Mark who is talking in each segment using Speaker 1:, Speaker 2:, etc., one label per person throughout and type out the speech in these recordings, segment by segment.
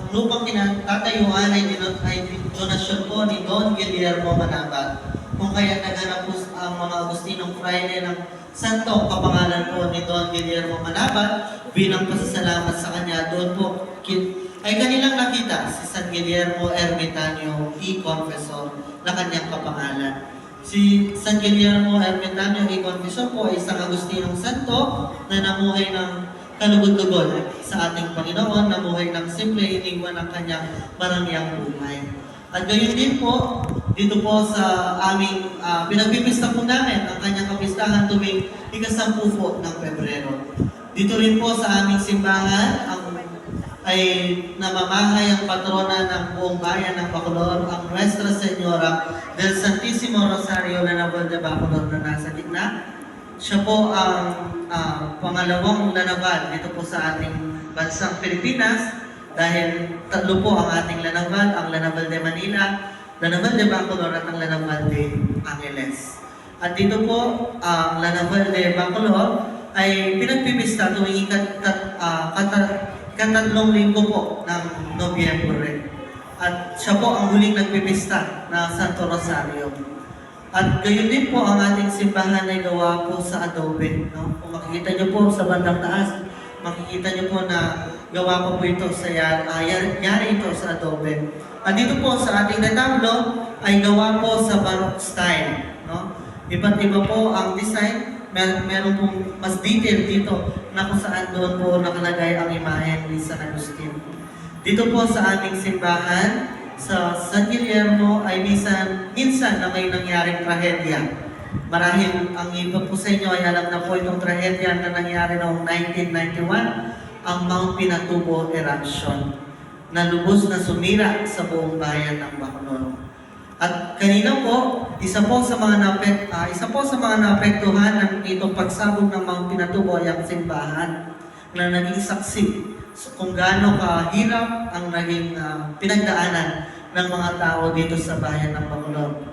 Speaker 1: lupang kinatatayuan ay donasyon po ni Don Guillermo Manabat. Kung kaya naganap po ang mga Agustinong Fraile ng Santong kapangalan po ni Don Guillermo Manabat bilang pasasalamat sa kanya, doon po ay kanilang nakita si San Guillermo Ermitanio y Confessor na kanyang kapangalan. Si San Guillermo Ermitanio y Confessor po ay isang Agustinong Santo na namuhay ng kalugod-lugod sa ating Panginoon, namuhay ng simple, iniwan ang kanyang marangyang buhay. At gayon din po, dito po sa aming pinagpipista po namin ang kanyang kapistahan tuwing ika-10 po ng Pebrero. Dito rin po sa aming simbahan, ay namamahay ang patrona ng buong bayan ng Bacolod, ang Nuestra Señora del Santissimo Rosario Lanaval de Bacolod na nasa gitna. Siya po ang pangalawang lanaval dito po sa ating bansang Pilipinas dahil tatlo po ang ating lanaval, ang Lanaval de Manila, Lanaval de Bacolod at ang Lanaval de Angeles. At dito po ang Lanaval de Bacolod ay pinagpipista tuwing katatlong linggo po ng Nobyembre. At siya po ang huling nagpipista na Santo Rosario. At gayon din po ang ating simbahan ay gawa po sa adobe. No? Kung makikita nyo po sa bandang taas, makikita nyo po na gawa po ito sa yari ito sa adobe. At dito po sa ating retablo ay gawa po sa Baroque style. No? Iba't iba po ang design. Meron pong mas detail dito na kung saan doon po nakalagay ang imahe ni San Agustin. Dito po sa aming simbahan, sa San Guillermo ay minsan na may nangyaring trahedya. Marahil ang iba po sa inyo ay alam na po itong trahedya na nangyari noong 1991, ang Mount Pinatubo eruption, na lubos na sumira sa buong bayan ng Bacolod. At kanina po, isa po sa mga naapektuhan ng itong pagsabog ng Mount Pinatubo ay ang simbahan na naging saksi kung gaano kahirap ang naging pinagdaanan ng mga tao dito sa bayan ng Bacolod.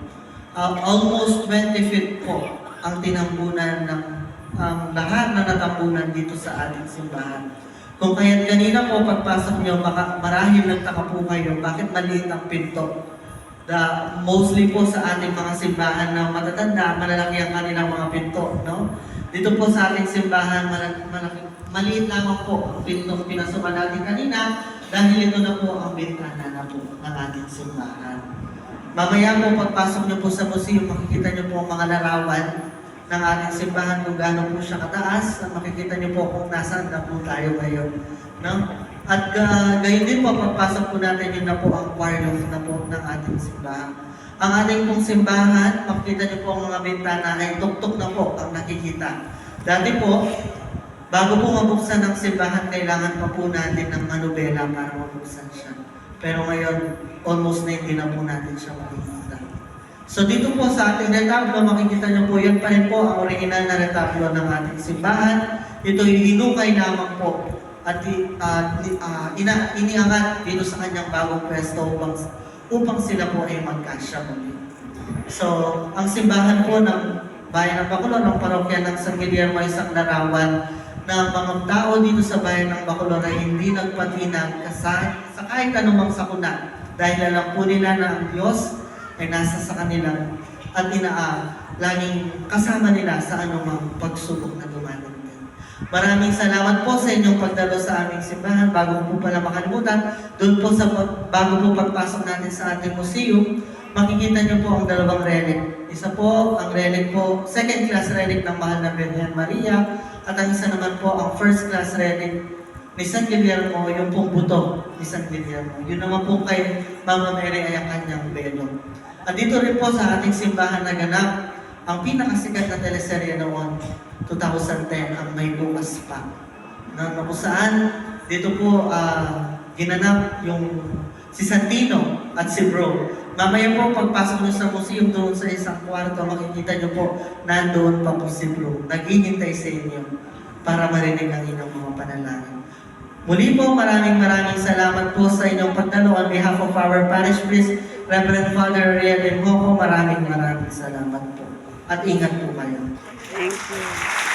Speaker 1: Almost 20 feet po ang tinambunan ng lahat na natambunan dito sa ating simbahan. Kung kaya't kanina po pagpasok nyo, marahil nagtaka po kayo bakit maliit ang pinto. Mostly po sa ating mga simbahan na matatanda, malalaki ang kanilang mga pinto. No? Dito po sa ating simbahan, maliit lamang po ang pintong pinasukan natin kanina dahil ito na po ang bintana na po ng ating simbahan. Mamaya po, pagpasok nyo po sa museum, makikita nyo po ang mga larawan ng ating simbahan kung gaano po siya kataas. Makikita nyo po kung nasaan na po tayo ngayon. No? At gayon din po, pagpasok po natin yun na po ang choir na po ng ating simbahan. Ang ating pong simbahan, makikita niyo po ang mga bintana ay tuktok na po ang nakikita. Dati po, bago po mabuksan ang simbahan, kailangan pa po natin ng manubela para mabuksan siya. Pero ngayon, almost na hindi na po natin siya makikita. So dito po sa ating retablo, makikita niyo po, yan pa rin po ang original na retablo ng ating simbahan. Ito hinukay lamang po at iniangat dito sa kanyang bagong pwesto upang sila po ay magkasya muli. So, ang simbahan po ng bayan ng Bacolod, ng parokya ng San Guillermo ay isang larawan na mga tao dito sa bayan ng Bacolod ay hindi nagpatinag sa kahit anumang sakuna dahil alam po nila na ang Diyos ay nasa sa kanila at laging kasama nila sa anumang pagsubok na dumadating. Maraming salamat po sa inyong pagdalo sa aming simbahan. Bago po pala makalimutan, doon po bago po pagpasok natin sa ating museum, makikita niyo po ang dalawang relic. Isa po, ang relic po, second class relic ng Mahal na Birhen Maria, at ang isa naman po, ang first class relic ni San Guillermo, yung pong buto ni San Guillermo. Yun naman po kay Mama Mary ay ang kanyang belo. At dito rin po sa ating simbahan naganap ang pinakasikat na teleserye noon, 2010, ang May Bukas Pa. Na kung saan, dito po ginanap yung si Santino at si Bro. Mamaya po, pagpasok nyo sa museum doon sa isang kwarto, makikita nyo po, nandoon pa po si Bro. Naghihintay sa inyo para marinig ang inyong mga panalangin. Muli po, maraming salamat po sa inyong pagdalo. On behalf of our parish priest, Reverend Father Riel Enhoco, maraming salamat po. At ingat po kayo.
Speaker 2: Thank you.